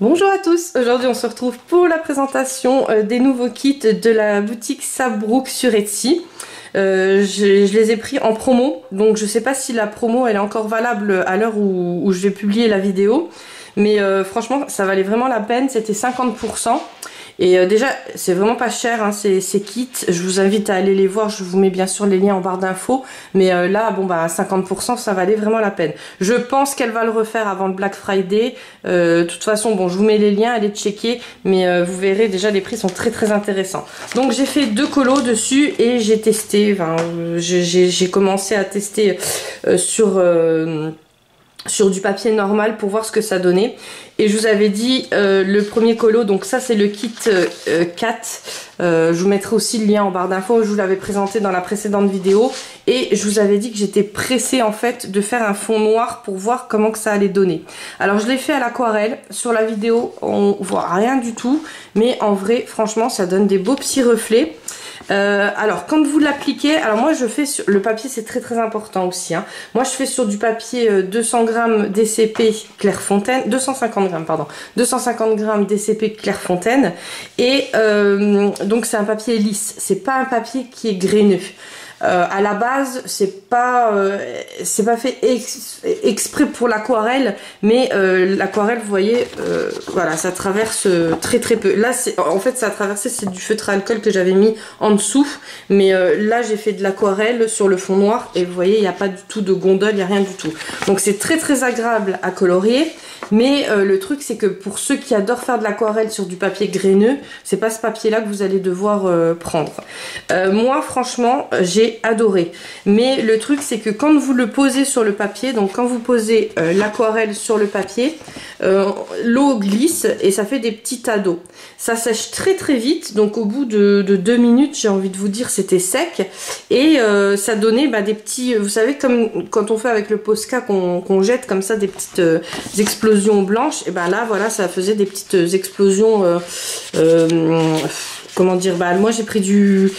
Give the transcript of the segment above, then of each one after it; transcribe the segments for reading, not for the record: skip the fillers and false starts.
Bonjour à tous, aujourd'hui on se retrouve pour la présentation des nouveaux kits de la boutique Sabrok sur Etsy. Je les ai pris en promo, donc je sais pas si la promo elle est encore valable à l'heure où je vais publier la vidéo, mais franchement ça valait vraiment la peine, c'était 50%. Et déjà, c'est vraiment pas cher, hein, ces kits. Je vous invite à aller les voir. Je vous mets bien sûr les liens en barre d'infos. Mais là, bon bah, à 50%, ça valait vraiment la peine. Je pense qu'elle va le refaire avant le Black Friday. De toute façon, bon, je vous mets les liens, allez checker. Mais vous verrez, déjà, les prix sont très intéressants. Donc, j'ai fait 2 colos dessus et j'ai testé. Enfin, j'ai commencé à tester sur du papier normal pour voir ce que ça donnait. Et je vous avais dit le premier colo, donc ça c'est le kit 4. Je vous mettrai aussi le lien en barre d'infos, je vous l'avais présenté dans la précédente vidéo. Et je vous avais dit que j'étais pressée en fait de faire un fond noir pour voir comment que ça allait donner. Alors je l'ai fait à l'aquarelle, sur la vidéo on voit rien du tout. Mais en vrai franchement ça donne des beaux petits reflets. Alors quand vous l'appliquez, alors moi je fais sur le papier, c'est très important aussi, hein. Moi je fais sur du papier 200 g DCP Clairefontaine, 250 g pardon, 250 g DCP Clairefontaine. Et donc c'est un papier lisse, c'est pas un papier qui est graineux. À la base, c'est pas fait exprès pour l'aquarelle, mais l'aquarelle, vous voyez, voilà, ça traverse très peu. Là, en fait, ça a traversé, c'est du feutre à alcool que j'avais mis en dessous, mais là, j'ai fait de l'aquarelle sur le fond noir, et vous voyez, il n'y a pas du tout de gondole, il n'y a rien du tout. Donc, c'est très agréable à colorier. Mais le truc c'est que pour ceux qui adorent faire de l'aquarelle sur du papier graineux, c'est pas ce papier là que vous allez devoir prendre. Moi franchement j'ai adoré. Mais le truc c'est que quand vous le posez sur le papier, donc quand vous posez l'aquarelle sur le papier, l'eau glisse et ça fait des petits tas d'eau. Ça sèche très vite, donc au bout de 2 minutes j'ai envie de vous dire c'était sec. Et ça donnait des petits, vous savez comme quand on fait avec le Posca qu'on jette comme ça des petites explosions blanches, et ben là voilà ça faisait des petites explosions comment dire, moi j'ai pris du,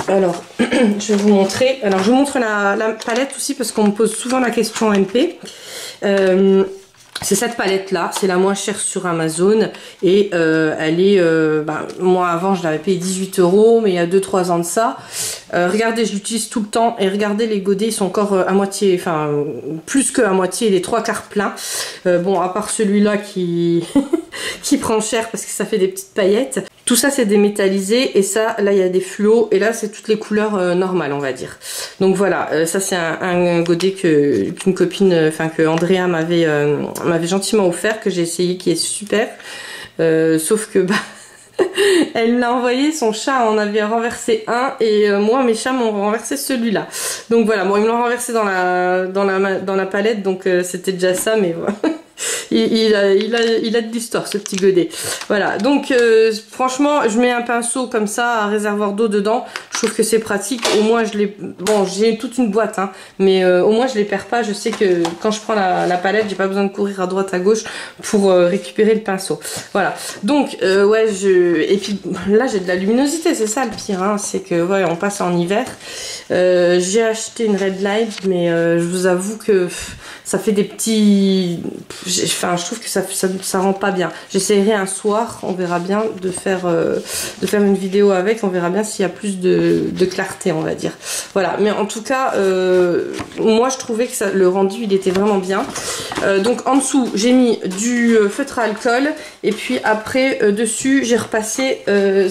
alors je vais vous montrer, alors je vous montre la palette aussi parce qu'on me pose souvent la question en MP. C'est cette palette là, c'est la moins chère sur Amazon et elle est, moi avant je l'avais payé 18 €, mais il y a 2-3 ans de ça. Regardez, je l'utilise tout le temps et regardez les godets, ils sont encore à moitié, enfin plus que à moitié, les 3/4 pleins. Bon, à part celui-là qui qui prend cher parce que ça fait des petites paillettes. Tout ça c'est démétallisé et ça là il y a des fluos et là c'est toutes les couleurs normales on va dire. Donc voilà, ça c'est un godet qu'une copine, enfin que Andrea m'avait gentiment offert, que j'ai essayé, qui est super. Sauf que elle me l'a envoyé, son chat en avait renversé un et moi mes chats m'ont renversé celui-là. Donc voilà, bon ils me l'ont renversé dans la palette, donc c'était déjà ça, mais voilà. Il a de l'histoire ce petit godet. Voilà, donc franchement je mets un pinceau comme ça, un réservoir d'eau dedans, je trouve que c'est pratique. Au moins je l'ai, bon j'ai toute une boîte hein, mais au moins je les perds pas. Je sais que quand je prends la palette j'ai pas besoin de courir à droite à gauche pour récupérer le pinceau. Voilà, donc ouais, et puis là j'ai de la luminosité, c'est ça le pire hein, c'est que ouais, on passe en hiver. J'ai acheté une Red Light, mais je vous avoue que ça fait des petits, enfin je trouve que ça rend pas bien. J'essaierai un soir, on verra bien, de faire une vidéo avec, on verra bien s'il y a plus de clarté on va dire. Voilà, mais en tout cas moi je trouvais que le rendu il était vraiment bien. Donc en dessous j'ai mis du feutre à alcool et puis après dessus j'ai repassé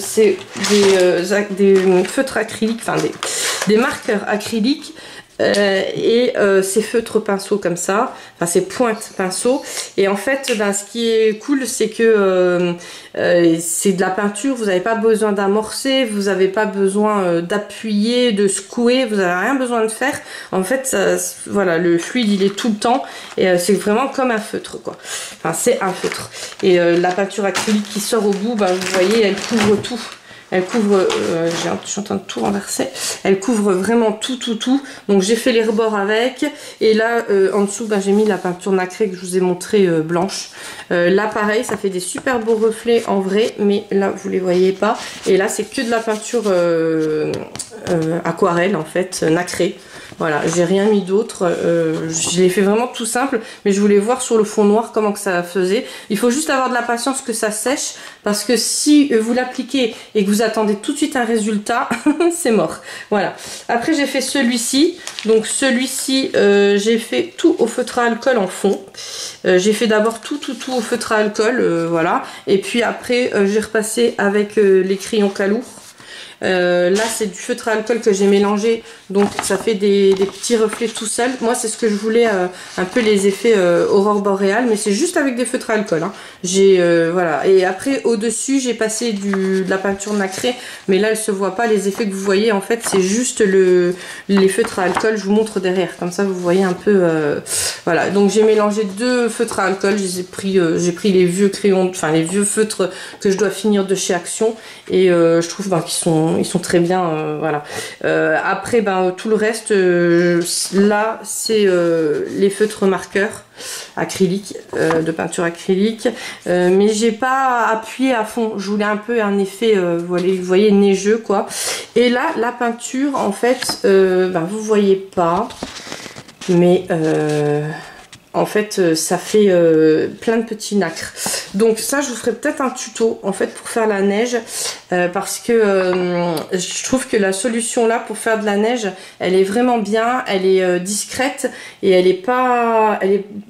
c'est des feutres acryliques, enfin des marqueurs acryliques. Et ces feutres pinceaux comme ça, enfin ces pointes pinceaux. Et en fait ce qui est cool c'est que c'est de la peinture, vous n'avez pas besoin d'amorcer, vous n'avez pas besoin d'appuyer, de secouer, vous n'avez rien besoin de faire. En fait voilà, le fluide il est tout le temps et c'est vraiment comme un feutre quoi. Enfin c'est un feutre. Et la peinture acrylique qui sort au bout, vous voyez elle couvre tout. Elle couvre, je suis en train de tout renverser, elle couvre vraiment tout. Donc j'ai fait les rebords avec. Et là en dessous j'ai mis la peinture nacrée que je vous ai montré blanche. Là pareil, ça fait des super beaux reflets en vrai, mais là vous les voyez pas. Et là c'est que de la peinture aquarelle en fait, nacrée. Voilà, j'ai rien mis d'autre. Je l'ai fait vraiment tout simple, mais je voulais voir sur le fond noir comment que ça faisait. Il faut juste avoir de la patience que ça sèche, parce que si vous l'appliquez et que vous attendez tout de suite un résultat, c'est mort. Voilà. Après, j'ai fait celui-ci. Donc celui-ci, j'ai fait tout au feutre à alcool en fond. J'ai fait d'abord tout au feutre à alcool, voilà. Et puis après, j'ai repassé avec les crayons Calours. Là c'est du feutre à alcool que j'ai mélangé, donc ça fait des petits reflets tout seul. Moi c'est ce que je voulais, un peu les effets aurore boréale, mais c'est juste avec des feutres à alcool, hein. Voilà. Et après au dessus j'ai passé de la peinture nacrée, mais là elle se voit pas, les effets que vous voyez en fait c'est juste les feutres à alcool. Je vous montre derrière, comme ça vous voyez un peu, voilà. Donc j'ai mélangé 2 feutres à alcool, j'ai pris les vieux crayons, enfin les vieux feutres que je dois finir de chez Action, et je trouve qu'ils sont très bien, voilà. Après tout le reste, là c'est les feutres marqueurs acryliques, de peinture acrylique, mais j'ai pas appuyé à fond, je voulais un peu un effet, vous voyez, neigeux quoi. Et là la peinture en fait, vous voyez pas, mais en fait ça fait plein de petits nacres. Donc ça je vous ferai peut-être un tuto en fait pour faire la neige, parce que je trouve que la solution là pour faire de la neige elle est vraiment bien, elle est discrète et elle est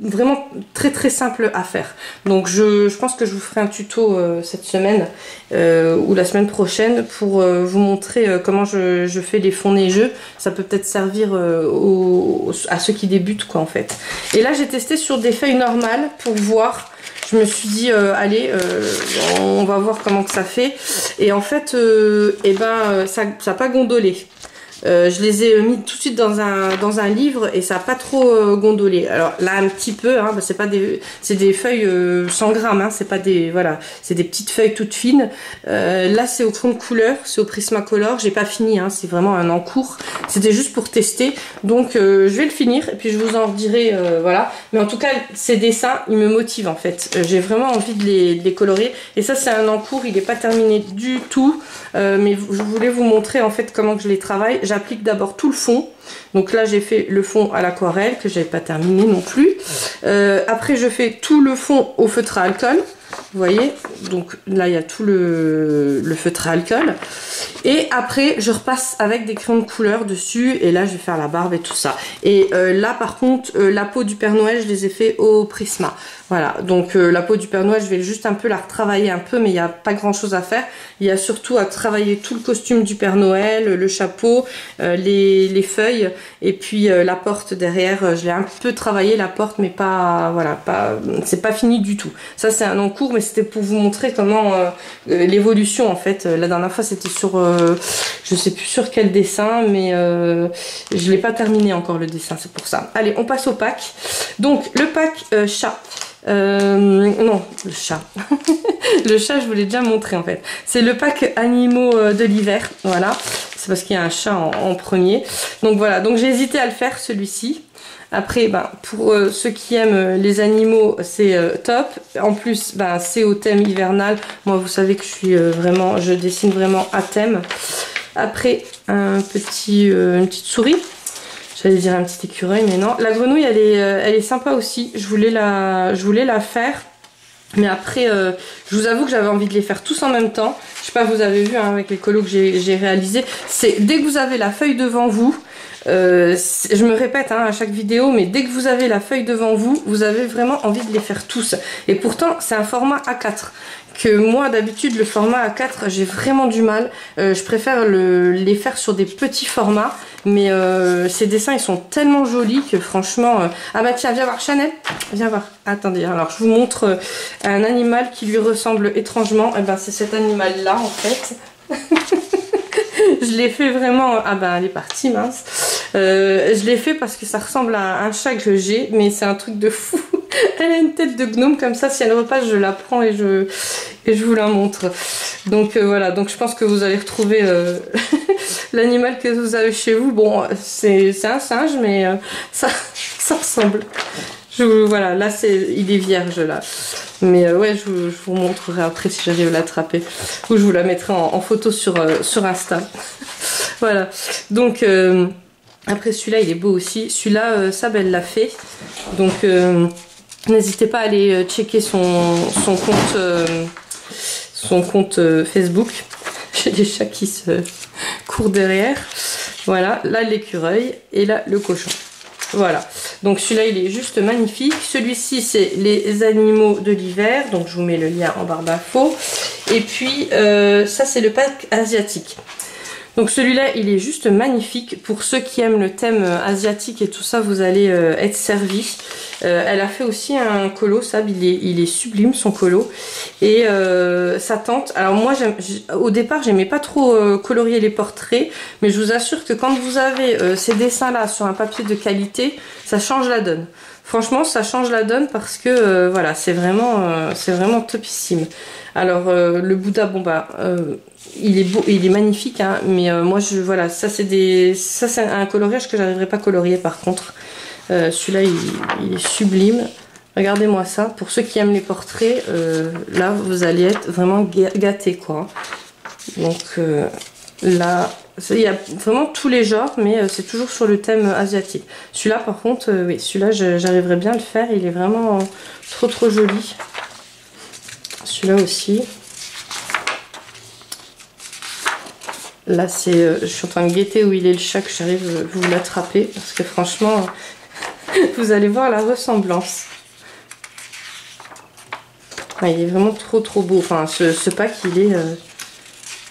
vraiment très simple à faire. Donc je pense que je vous ferai un tuto cette semaine ou la semaine prochaine pour vous montrer comment je fais les fonds neigeux. Ça peut peut-être servir à ceux qui débutent quoi en fait. Et là j'ai testé sur des feuilles normales pour voir. Je me suis dit allez, on va voir comment que ça fait. Et en fait ça n'a pas gondolé. Je les ai mis tout de suite dans un livre et ça n'a pas trop gondolé. Alors là un petit peu, hein, c'est des feuilles 100 grammes, hein, c'est pas des, voilà, c'est des petites feuilles toutes fines. Là c'est au crayon de couleur, c'est au Prismacolor, j'ai pas fini, hein, c'est vraiment un en cours. C'était juste pour tester, donc je vais le finir et puis je vous en redirai, voilà. Mais en tout cas ces dessins ils me motivent en fait. J'ai vraiment envie de les colorer et ça c'est un en cours, il n'est pas terminé du tout, mais je voulais vous montrer en fait comment que je les travaille. J'applique d'abord tout le fond. Donc là j'ai fait le fond à l'aquarelle que j'avais pas terminé non plus. Après je fais tout le fond au feutre à alcool. Vous voyez, donc là il y a tout le feutre à alcool. Et après je repasse avec des crayons de couleur dessus. Et là je vais faire la barbe et tout ça. Et là par contre la peau du Père Noël je les ai fait au Prisma. Voilà, donc la peau du Père Noël je vais juste un peu la retravailler un peu, mais il n'y a pas grand chose à faire. Il y a surtout à travailler tout le costume du Père Noël, le chapeau, les feuilles et puis la porte derrière. Je l'ai un peu travaillé la porte, mais pas, voilà, c'est pas fini du tout. Ça c'est un en cours, mais c'était pour vous montrer comment l'évolution en fait. La dernière fois c'était sur, je sais plus sur quel dessin, mais je l'ai pas terminé encore le dessin, c'est pour ça. Allez, on passe au pack. Donc le pack chat. Non, le chat. Le chat, je vous l'ai déjà montré en fait. C'est le pack animaux de l'hiver. Voilà. C'est parce qu'il y a un chat en premier. Donc voilà. Donc j'ai hésité à le faire celui-ci. Après, pour ceux qui aiment les animaux, c'est top. En plus, c'est au thème hivernal. Moi, vous savez que je dessine vraiment à thème. Après, une petite souris. J'allais dire un petit écureuil, mais non. La grenouille, elle est sympa aussi. Je voulais la faire. Mais après, je vous avoue que j'avais envie de les faire tous en même temps. Je sais pas, vous avez vu hein, avec les colos que j'ai réalisé. C'est dès que vous avez la feuille devant vous, je me répète hein, à chaque vidéo, mais dès que vous avez la feuille devant vous, vous avez vraiment envie de les faire tous. Et pourtant, c'est un format A4. Que moi d'habitude le format A4 j'ai vraiment du mal, je préfère les faire sur des petits formats, mais ces dessins ils sont tellement jolis que franchement ah bah tiens, viens voir Chanel, viens voir, attendez, alors je vous montre un animal qui lui ressemble étrangement. Et c'est cet animal là en fait. Je l'ai fait vraiment, elle est partie mince. Je l'ai fait parce que ça ressemble à un chat que j'ai, mais c'est un truc de fou. Elle a une tête de gnome comme ça, si elle repasse je la prends et je vous la montre. Donc voilà, donc je pense que vous allez retrouver l'animal que vous avez chez vous. Bon, c'est un singe, mais ça ressemble. Voilà, là il est vierge là. Mais ouais, je vous montrerai après si j'arrive à l'attraper. Ou je vous la mettrai en photo sur Insta. Voilà, donc Après celui-là il est beau aussi. Celui-là Sab elle l'a fait. Donc n'hésitez pas à aller checker son compte Facebook. J'ai des chats qui se courent derrière. Voilà, là l'écureuil et là le cochon. Voilà, donc celui-là il est juste magnifique. Celui-ci c'est les animaux de l'hiver, donc je vous mets le lien en barre d'infos. Et puis ça c'est le pack asiatique. Donc celui-là il est juste magnifique. Pour ceux qui aiment le thème asiatique et tout ça, vous allez être servis. Elle a fait aussi un colo, Sab, il est sublime son colo. Et sa tante, alors moi au départ j'aimais pas trop colorier les portraits, mais je vous assure que quand vous avez ces dessins là sur un papier de qualité, ça change la donne. Franchement ça change la donne parce que voilà, c'est vraiment topissime. Alors le Bouddha, bon bah il est beau, il est magnifique, hein, mais moi voilà, ça c'est un coloriage que j'arriverai pas à colorier par contre. Celui-là il est sublime. Regardez-moi ça. Pour ceux qui aiment les portraits, là vous allez être vraiment gâtés quoi. Donc là il y a vraiment tous les genres, mais c'est toujours sur le thème asiatique. Celui-là par contre, oui, celui-là j'arriverai bien à le faire. Il est vraiment trop joli. Celui-là aussi. Là c'est, je suis en train de guetter où il est le chat, que j'arrive à vous l'attraper parce que franchement vous allez voir la ressemblance. Ah, il est vraiment trop beau. Enfin ce pack il est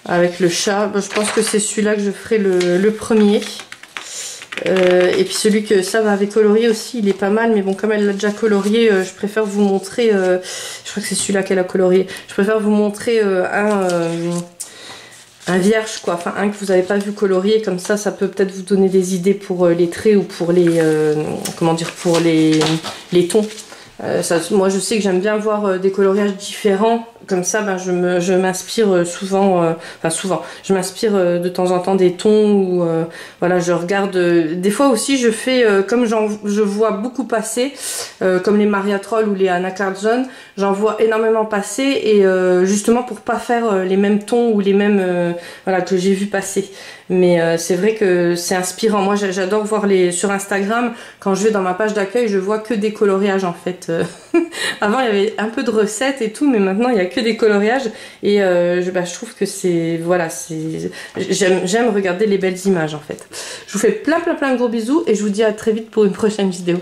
avec le chat. Bon, je pense que c'est celui-là que je ferai le premier. Et puis celui que Sam avait colorié aussi, il est pas mal, mais bon, comme elle l'a déjà colorié, je préfère vous montrer, je crois que c'est celui-là qu'elle a colorié, je préfère vous montrer un vierge quoi, enfin un que vous n'avez pas vu colorier, comme ça peut peut-être vous donner des idées pour les traits ou pour les, comment dire, pour les tons. Moi je sais que j'aime bien voir des coloriages différents, comme ça ben, je m'inspire souvent, je m'inspire de temps en temps des tons, ou voilà, je regarde, des fois aussi je fais, comme je vois beaucoup passer, comme les Maria Troll ou les Anna Carlson, j'en vois énormément passer, et justement pour pas faire les mêmes tons ou les mêmes, voilà, que j'ai vu passer. Mais c'est vrai que c'est inspirant. Moi j'adore voir sur Instagram, quand je vais dans ma page d'accueil, je vois que des coloriages en fait. Avant il y avait un peu de recettes et tout, mais maintenant il y a que des coloriages, et je trouve que c'est, voilà, j'aime regarder les belles images en fait. Je vous fais plein de gros bisous et je vous dis à très vite pour une prochaine vidéo.